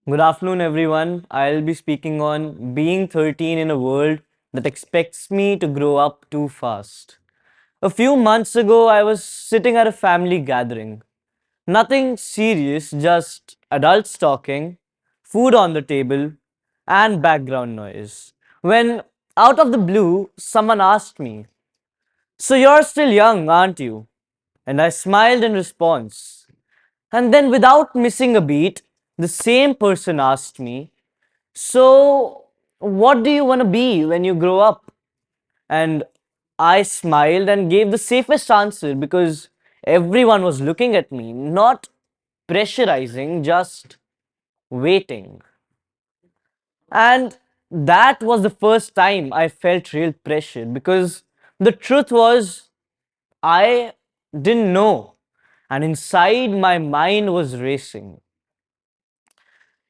Good afternoon, everyone. I'll be speaking on being 13 in a world that expects me to grow up too fast. A few months ago, I was sitting at a family gathering. Nothing serious, just adults talking, food on the table, and background noise. When, out of the blue, someone asked me, "So you're still young, aren't you?" And I smiled in response. And then, without missing a beat, the same person asked me, "So, what do you want to be when you grow up?" And I smiled and gave the safest answer because everyone was looking at me, not pressurizing, just waiting. And that was the first time I felt real pressure because the truth was I didn't know. And inside my mind was racing.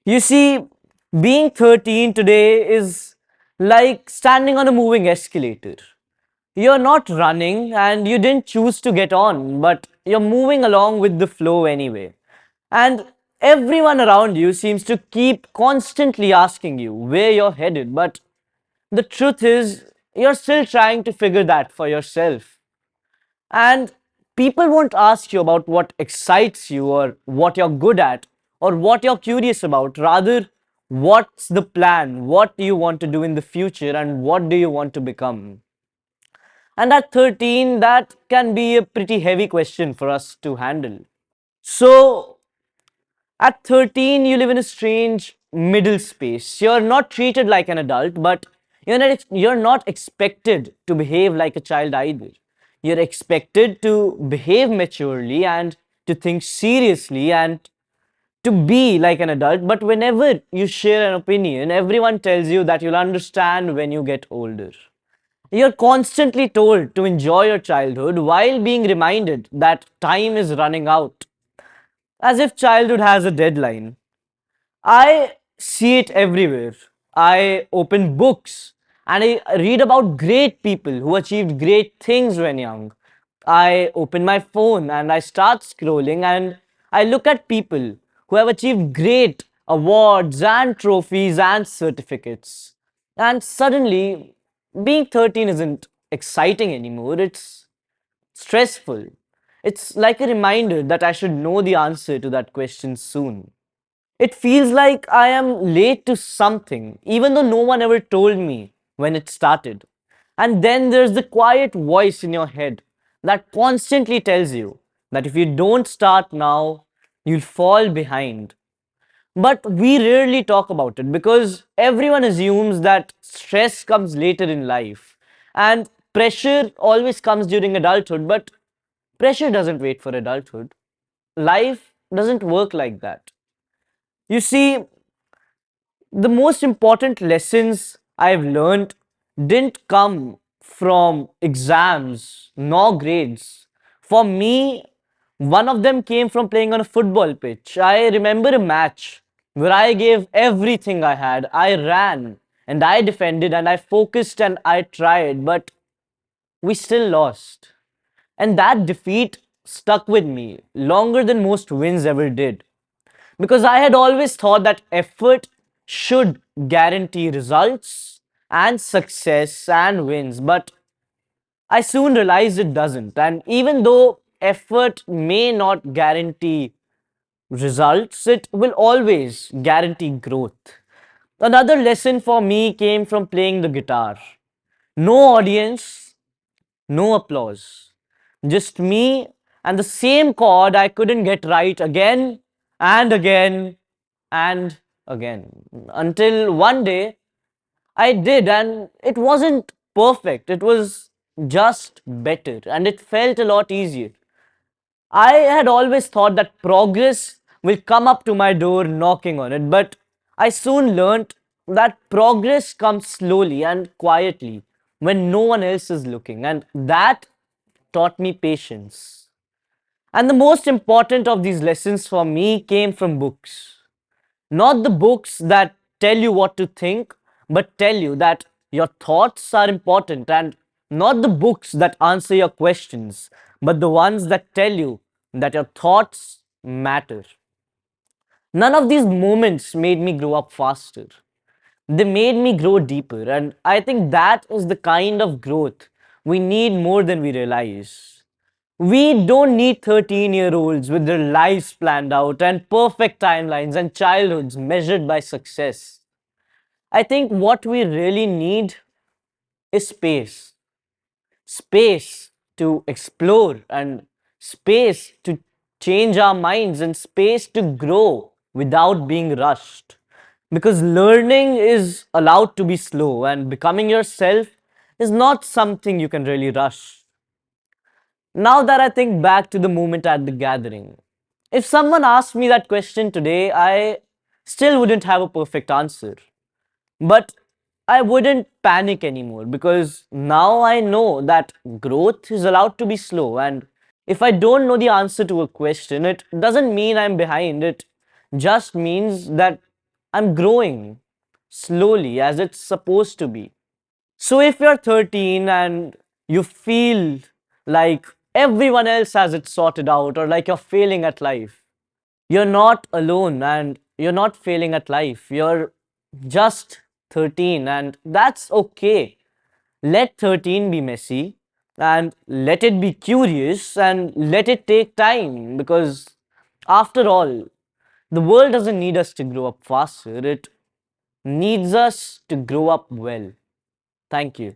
You see, being 13 today is like standing on a moving escalator. You're not running and you didn't choose to get on, but you're moving along with the flow anyway. And everyone around you seems to keep constantly asking you where you're headed, but the truth is, you're still trying to figure that for yourself. And people won't ask you about what excites you or what you're good at or what you're curious about. Rather, what's the plan? What do you want to do in the future and what do you want to become? And at 13, that can be a pretty heavy question for us to handle. So, at 13, you live in a strange middle space. You're not treated like an adult, but you're not expected to behave like a child either. You're expected to behave maturely and to think seriously and to be like an adult. But whenever you share an opinion, everyone tells you that you'll understand when you get older. You're constantly told to enjoy your childhood while being reminded that time is running out, as if childhood has a deadline. I see it everywhere. I open books and I read about great people who achieved great things when young. I open my phone and I start scrolling and I look at people who have achieved great awards and trophies and certificates. And suddenly, being 13 isn't exciting anymore, it's stressful. It's like a reminder that I should know the answer to that question soon. It feels like I am late to something, even though no one ever told me when it started. And then there's the quiet voice in your head that constantly tells you that if you don't start now, you'll fall behind. But we rarely talk about it because everyone assumes that stress comes later in life and pressure always comes during adulthood, but pressure doesn't wait for adulthood. Life doesn't work like that. You see, the most important lessons I've learned didn't come from exams nor grades. For me, one of them came from playing on a football pitch. I remember a match where I gave everything I had. I ran and I defended and I focused and I tried, but we still lost. And that defeat stuck with me longer than most wins ever did. Because I had always thought that effort should guarantee results and success and wins, but I soon realized it doesn't. And even though effort may not guarantee results, it will always guarantee growth. Another lesson for me came from playing the guitar. No audience, no applause. Just me and the same chord I couldn't get right again and again and again. Until one day I did, and it wasn't perfect. It was just better, and it felt a lot easier. I had always thought that progress will come up to my door knocking on it, but I soon learned that progress comes slowly and quietly when no one else is looking, and that taught me patience. And the most important of these lessons for me came from books. Not the books that tell you what to think, but tell you that your thoughts are important, and not the books that answer your questions, but the ones that tell you that your thoughts matter. None of these moments made me grow up faster. They made me grow deeper. And I think that is the kind of growth we need more than we realize. We don't need 13-year-olds with their lives planned out and perfect timelines and childhoods measured by success. I think what we really need is space. Space to explore and space to change our minds and space to grow without being rushed. Because learning is allowed to be slow and becoming yourself is not something you can really rush. Now that I think back to the moment at the gathering, if someone asked me that question today, I still wouldn't have a perfect answer. But I wouldn't panic anymore because now I know that growth is allowed to be slow. And if I don't know the answer to a question, it doesn't mean I'm behind. It just means that I'm growing slowly as it's supposed to be. So if you're 13 and you feel like everyone else has it sorted out or like you're failing at life, you're not alone and you're not failing at life. You're just 13 and that's okay. Let 13 be messy and let it be curious and let it take time because after all, the world doesn't need us to grow up faster. It needs us to grow up well. Thank you.